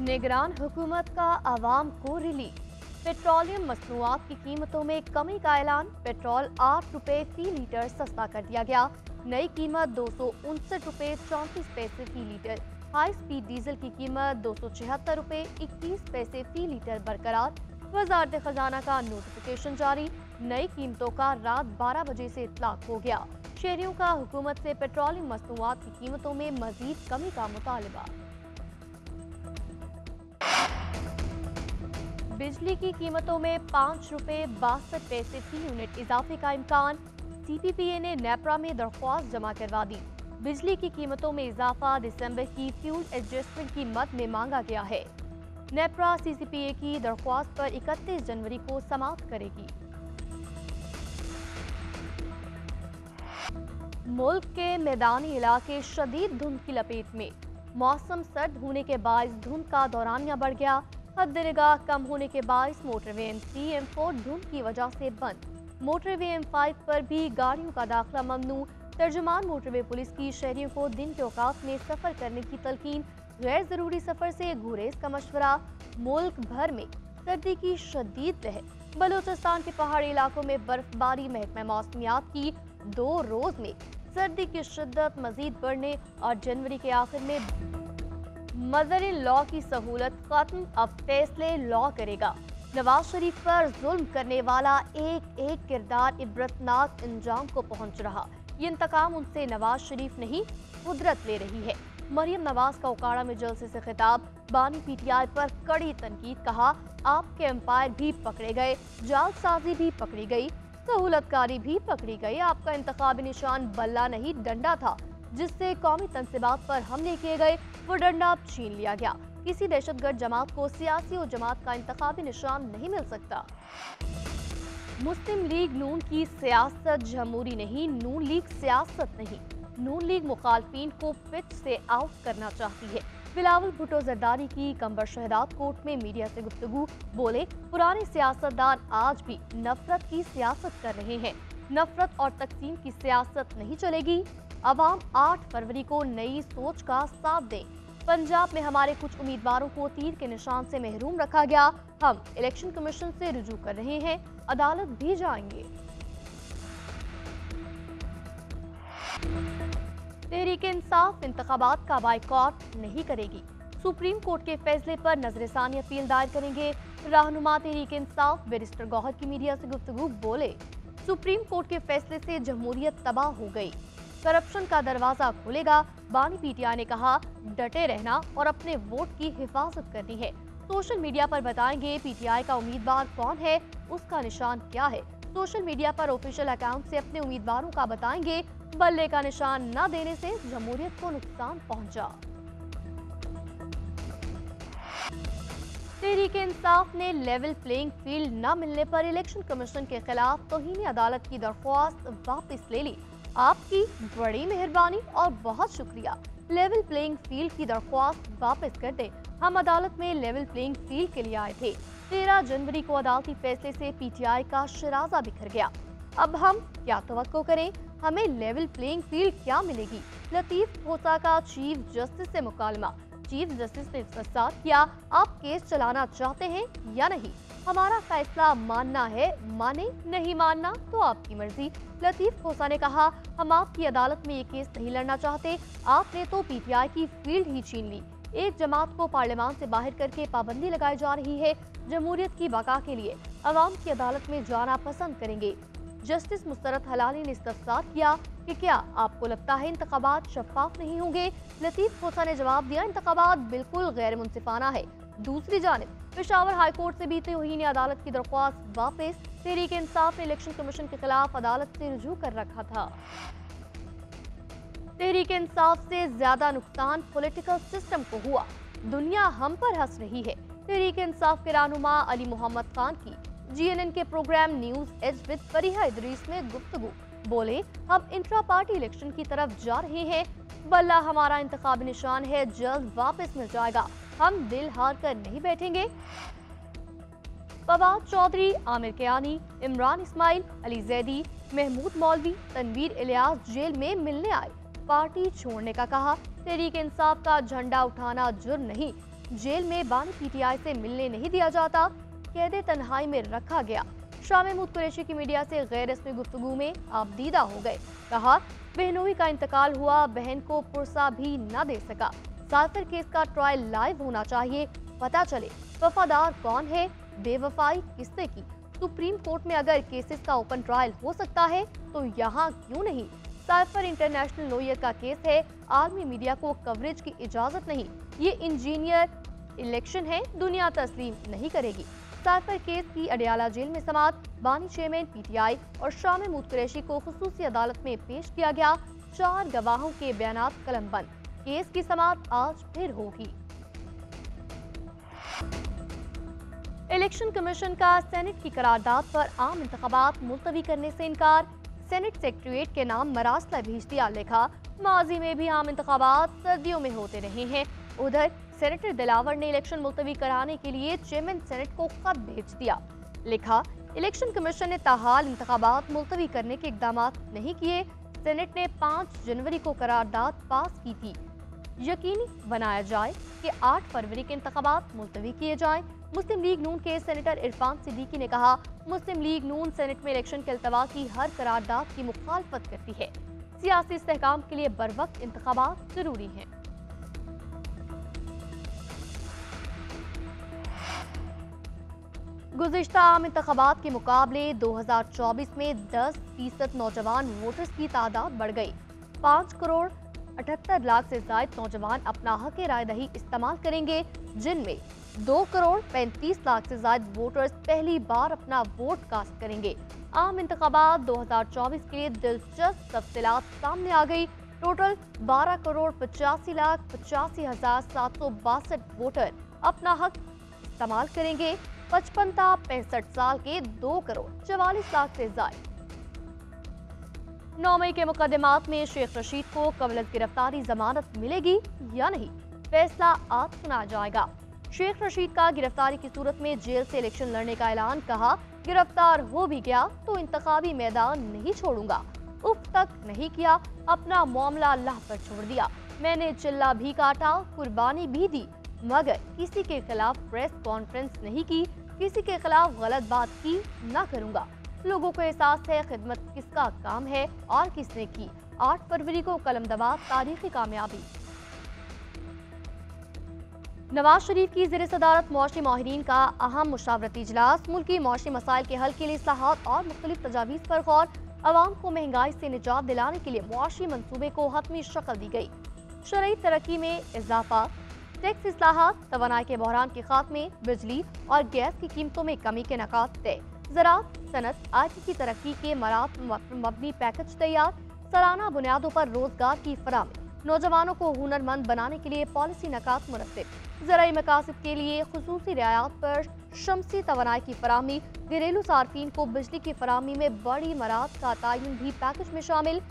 निगरान हुकूमत का आवाम को रिलीफ। पेट्रोलियम मसनूआत की कीमतों में कमी का ऐलान। पेट्रोल 8 रुपए फी लीटर सस्ता कर दिया गया। नई कीमत 259 रुपए 34 पैसे फी लीटर। हाई स्पीड डीजल की कीमत 276 रुपए 21 पैसे फी लीटर बरकरार। वजारत खजाना का नोटिफिकेशन जारी। नई कीमतों का रात 12 बजे से इतलाक हो गया। शहरियों का हुकूमत से पेट्रोलियम मसनूआत की कीमतों में मजीद कमी का मुतालबा। बिजली की कीमतों में 5 रुपए 62 पैसे फी यूनिट इजाफे का इम्कान। सीपीपीए ने नेपरा में दरख्वास्त जमा करवा दी। बिजली की कीमतों में इजाफा दिसंबर की फ्यूल एडजस्टमेंट की मद में मांगा गया है। नेपरा सीसीपीए की दरख्वास्त पर 31 जनवरी को समाप्त करेगी। मुल्क के मैदानी इलाके शदीद धुंध की लपेट में। मौसम सर्द होने के बायस धुंध का दौरानिया बढ़ गया। हद-ए-निगाह कम होने के बायस मोटरवे M3 M4 धुंध की वजह से बंद। मोटरवे M5 पर भी गाड़ियों का दाखिला ममनू। तर्जुमान मोटरवे पुलिस की शहरियों को दिन के औकात में सफर करने की तलकीन। गैर जरूरी सफर से गुरेज का मशवरा। मुल्क भर में सर्दी की शदीद लहर। बलूचिस्तान के पहाड़ी इलाकों में बर्फबारी। महकमा मौसमियात की 2 रोज में सर्दी की शिद्दत मजीद बढ़ने और जनवरी के आखिर में मदर इन लॉ की सहूलत खत्म। अब फैसले लॉ करेगा। नवाज शरीफ पर जुल्म करने वाला एक एक किरदार इबरतनाक अंजाम को पहुंच रहा। ये इंतकाम उनसे नवाज शरीफ नहीं कुदरत ले रही है। मरियम नवाज का उकाड़ा में जलसे से खिताब। बानी पीटीआई पर कड़ी तनकीद। कहा आपके एम्पायर भी पकड़े गए, जालसाजी भी पकड़ी गई, सहूलतकारी भी पकड़ी गई। आपका इंतखाबी निशान बल्ला नहीं डंडा था जिससे कौमी तनसीबात पर हमले किए गए। वो डंडा अब छीन लिया गया। किसी दहशतगर्द जमात को सियासी और जमात का इंतखाबी निशान नहीं मिल सकता। मुस्लिम लीग नून की सियासत जमहूरी नहीं, नून लीग सियासत नहीं। नून लीग मुखालफिन को पिच से आउट करना चाहती है। बिलावल भुट्टो जरदारी की कंबर शहदाद कोर्ट में मीडिया से गुफ्तगू। बोले पुराने सियासतदान आज भी नफरत की सियासत कर रहे हैं। नफरत और तकसीम की सियासत नहीं चलेगी। अवाम 8 फरवरी को नई सोच का साथ दें। पंजाब में हमारे कुछ उम्मीदवारों को तीर के निशान से महरूम रखा गया। हम इलेक्शन कमीशन से रुजू कर रहे हैं, अदालत भी जाएंगे। तहरीक इंसाफ इंतखाबात का बाइकॉट नहीं करेगी। सुप्रीम कोर्ट के फैसले पर नजरसानी अपील दायर करेंगे। रहनुमा तहरीक इंसाफ बैरिस्टर गौहर की मीडिया से गुफ्तगू। बोले सुप्रीम कोर्ट के फैसले से जमहूरियत तबाह हो गई, करप्शन का दरवाजा खुलेगा। बानी पीटीआई ने कहा डटे रहना और अपने वोट की हिफाजत करनी है। सोशल मीडिया पर बताएंगे पीटीआई का उम्मीदवार कौन है, उसका निशान क्या है। सोशल मीडिया पर ऑफिशियल अकाउंट से अपने उम्मीदवारों का बताएंगे। बल्ले का निशान न देने से जमहूरियत को नुकसान पहुंचा। तहरीक इंसाफ ने लेवल प्लेइंग फील्ड न मिलने पर इलेक्शन कमीशन के खिलाफ तौहीन अदालत की दरख्वास्त वापस ले ली। आपकी बड़ी मेहरबानी और बहुत शुक्रिया। लेवल प्लेइंग फील्ड की दरख्वास्त वापस कर दें। हम अदालत में लेवल प्लेइंग फील्ड के लिए आए थे। 13 जनवरी को अदालती फैसले से पीटीआई का शराजा बिखर गया। अब हम क्या तवक्को करें, हमें लेवल प्लेइंग फील्ड क्या मिलेगी। लतीफ खोसा का चीफ जस्टिस से मुकालमा। चीफ जस्टिस ने फसाद किया, आप केस चलाना चाहते हैं या नहीं, हमारा फैसला मानना है, माने नहीं मानना तो आपकी मर्जी। लतीफ खोसा ने कहा हम आपकी अदालत में ये केस नहीं लड़ना चाहते, आपने तो पीटीआई की फील्ड ही छीन ली। एक जमात को पार्लियामान से बाहर करके पाबंदी लगाई जा रही है। जमहूरियत की बका के लिए अवाम की अदालत में जाना पसंद करेंगे। जस्टिस मुस्तरद हलाली ने इस्तफसार किया कि क्या आपको लगता है इंतखाबात शफाफ नहीं होंगे। लतीफ खोसा ने जवाब दिया इंतखाबात बिल्कुल गैर मुनसिफाना है। दूसरी जानिब पेशावर हाई कोर्ट से भी तौहीन अदालत की दरख्वास्त वापस। तहरीक इंसाफ ने इलेक्शन कमीशन के खिलाफ अदालत से रुजू कर रखा था। तहरीक इंसाफ से ज्यादा नुकसान पॉलिटिकल सिस्टम को हुआ, दुनिया हम पर हंस रही है। तहरीक इंसाफ के रहनुमा अली मोहम्मद खान की GNN के programme news edge with Fareeha Idrees में गुफ्तगू। बोले हम इंट्रा पार्टी इलेक्शन की तरफ जा रहे हैं। बल्ला हमारा इंतखाबी निशान है, जल्द वापस मिल जाएगा। हम दिल हार कर नहीं बैठेंगे। फवाद चौधरी, आमिर कियानी, इमरान इस्माइल, अली जैदी, महमूद मौलवी, तनवीर इलियास जेल में मिलने आए, पार्टी छोड़ने का कहा। तहरीक इंसाफ का झंडा उठाना जुर्म नहीं, जेल में बानी पीटीआई से मिलने नहीं दिया जाता, कैदे तन्हाई में रखा गया। शाह महमूद कुरैशी की मीडिया से गैर रस्मी गुफ्तगू में आपदीदा हो गए। कहा, बहनोई का इंतकाल हुआ, बहन को पुरसा भी न दे सका। साइफर केस का ट्रायल लाइव होना चाहिए, पता चले वफादार कौन है, बेवफाई किसने की। सुप्रीम कोर्ट में अगर केसेस का ओपन ट्रायल हो सकता है तो यहाँ क्यों नहीं। साइफर इंटरनेशनल लॉयर का केस है, आर्मी मीडिया को कवरेज की इजाजत नहीं। ये इंजीनियर इलेक्शन है, दुनिया तस्लीम नहीं करेगी। साइफर केस की अडयाला जेल में समात, बानी चेयरमैन पीटीआई और शाह महमूद कुरैशी को खुसूसी अदालत में पेश किया गया। 4 गवाहों के बयानात कलमबंद। केस की समात आज फिर होगी। इलेक्शन कमीशन का सेनेट की करारदाद पर आम इंतखाबात मुलतवी करने से इनकार। सेनेट सेक्रेटरीट के नाम मरासला भेज दिया। लिखा, माजी में भी आम इंतखाबात सर्दियों में होते रहे हैं। उधर सेनेटर दिलावर ने इलेक्शन मुलतवी कराने के लिए चेयरमैन सेनेट को खत भेज दिया। लिखा, इलेक्शन कमीशन ने ताहाल इंतखाबात मुलतवी करने के इकदाम नहीं किए। सेनेट ने 5 जनवरी को करारदाद पास की थी। यकीनी बनाया जाए कि 8 फरवरी के इंतखाबात मुलतवी किए जाएं। मुस्लिम लीग नून के सेनेटर इरफान सिद्दीकी ने कहा, मुस्लिम लीग नून सेनेट में इलेक्शन के अल्तवा की हर करारदाद की मुखालफत करती है। सियासी इस्तेहकाम के लिए बरवक्त इंतखाबात जरूरी हैं। गुज़िश्ता आम इंतखाबात के मुकाबले 2024 में 10% नौजवान वोटर्स की तादाद बढ़ गई। 5 करोड़ 78 लाख से ज्यादा नौजवान अपना हक राय दही इस्तेमाल करेंगे, जिनमें 2 करोड़ 35 लाख से ज्यादा वोटर्स पहली बार अपना वोट कास्ट करेंगे। आम इंतखाबात 2024 के लिए दिलचस्प तफसीलात सामने आ गई। टोटल 12 करोड़ 85 लाख 85,762 वोटर अपना हक इस्तेमाल करेंगे। 55 था 65 साल के 2 करोड़ 44 लाख से ज्यादा। 9 मई के मुकदमात में शेख रशीद को कबल गिरफ्तारी जमानत मिलेगी या नहीं, फैसला आज सुना जाएगा। शेख रशीद का गिरफ्तारी की सूरत में जेल से इलेक्शन लड़ने का ऐलान। कहा, गिरफ्तार हो भी गया तो इंतखाबी मैदान नहीं छोड़ूंगा। उफ तक नहीं किया, अपना मामला अल्लाह पर छोड़ दिया। मैंने चिल्ला भी काटा, कुर्बानी भी दी, मगर किसी के खिलाफ प्रेस कॉन्फ्रेंस नहीं की, किसी के खिलाफ गलत बात की ना करूंगा। लोगों को एहसास है खिदमत किसका काम है और किसने की। 8 फरवरी को कलमदबाद तारीखी कामयाबी। नवाज शरीफ की ज़ेर सदारत मुआशी माहिरीन का अहम मुशावरती इजलास। मुल्की मुआशी मसाइल के हल के लिए इस्लाहात और मुख्तलिफ तजावीज़ पर गौर। अवाम को महंगाई से निजात दिलाने के लिए मुआशी मंसूबे को हतमी शक्ल दी गई। शरई तरक्की में इजाफा, टैक्स इस्लाहात, तवानाई के बहरान के खात्मे, बिजली और गैस की कीमतों में कमी के नकात तय। ज़राअत, सनत, आईटी की तरक्की के मरात मबनी पैकेज तैयार। सालाना बुनियादों पर रोजगार की फराहमी। नौजवानों को हुनरमंद बनाने के लिए पॉलिसी नकात मुरतब। ज़राई मकासद के लिए खुसूसी रियायत पर शमसी तवानाई की फराहमी। घरेलू सार्फिन को बिजली की फराहमी में बड़ी मरात का तयन भी पैकेज में शामिल।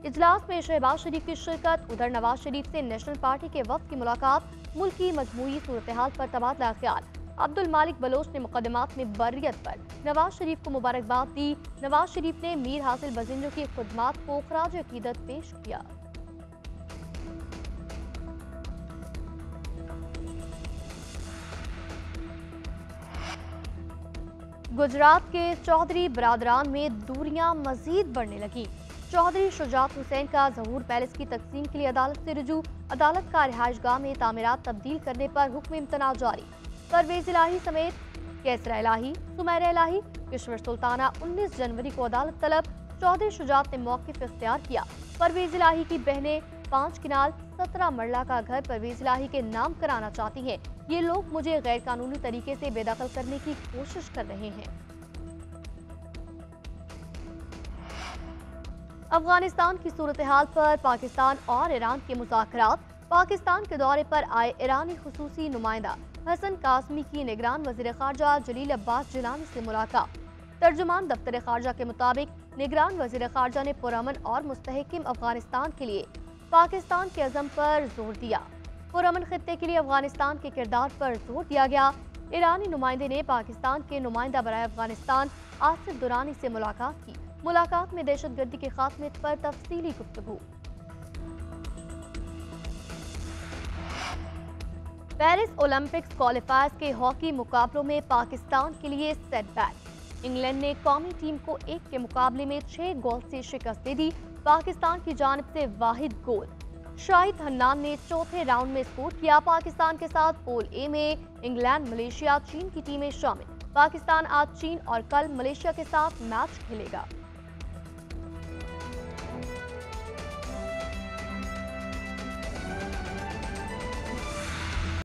इजलास में शहबाज शरीफ की शिरकत। उधर नवाज शरीफ से नेशनल पार्टी के वफ्द की मुलाकात। मुल्की मजमूई सूरत हाल पर तबादला ख्याल। अब्दुल मालिक बलोच ने मुकदमात में बर्रियत पर नवाज शरीफ को मुबारकबाद दी। नवाज शरीफ ने मीर हासिल बजिंजों की खुदमात को खराज अकीदत पेश किया। गुजरात के चौधरी बरादरान में दूरियां मजीद बढ़ने लगी। चौधरी शुजात हुसैन का ज़हूर पैलेस की तकसीम के लिए अदालत से रुजू। अदालत का रिहाइशगाह में तामीरात तब्दील करने पर हुक्म इम्तना जारी। परवेज इलाही समेत कैसरा इलाही, सुमैरा इलाही, किश्वर सुल्ताना 19 जनवरी को अदालत तलब। चौधरी शुजात ने मौक़िफ़ इख्तियार किया। परवेज इलाही की बहनें 5 किनाल 17 मरला का घर परवेज इलाही के नाम कराना चाहती हैं। ये लोग मुझे गैर कानूनी तरीके से बेदखल करने की कोशिश कर रहे हैं। अफगानिस्तान की सूरत हाल पर पाकिस्तान और ईरान के मुज़ाकरात। पाकिस्तान के दौरे पर आए ईरानी खुसूसी नुमाइंदा हसन कासमी की निगरान वज़ीर ख़ारजा जलील अब्बास जिलानी से मुलाकात। तर्जुमान दफ्तर ख़ारजा के मुताबिक निगरान वज़ीर ख़ारजा ने पुरअमन और मुस्तहकिम अफगानिस्तान के लिए पाकिस्तान के अज़म पर जोर दिया। पुरअमन खित्ते के लिए अफगानिस्तान के किरदार पर जोर दिया गया। ईरानी नुमाइंदे ने पाकिस्तान के नुमाइंदा बराए अफगानिस्तान आसिफ दुरानी से मुलाकात की। मुलाकात में दहशतगर्दी के खात्मे पर तफसीली गुफ्तगू। पेरिस ओलंपिक्स क्वालिफायर्स के हॉकी मुकाबलों में पाकिस्तान के लिए सेटबैक। इंग्लैंड ने कौमी टीम को 1 के मुकाबले में 6 गोल से शिकस्त दे दी। पाकिस्तान की जानिब से वाहिद गोल शाहिद हन्नान ने चौथे राउंड में स्कोर किया। पाकिस्तान के साथ पूल ए में इंग्लैंड, मलेशिया, चीन की टीमें शामिल। पाकिस्तान आज चीन और कल मलेशिया के साथ मैच खेलेगा।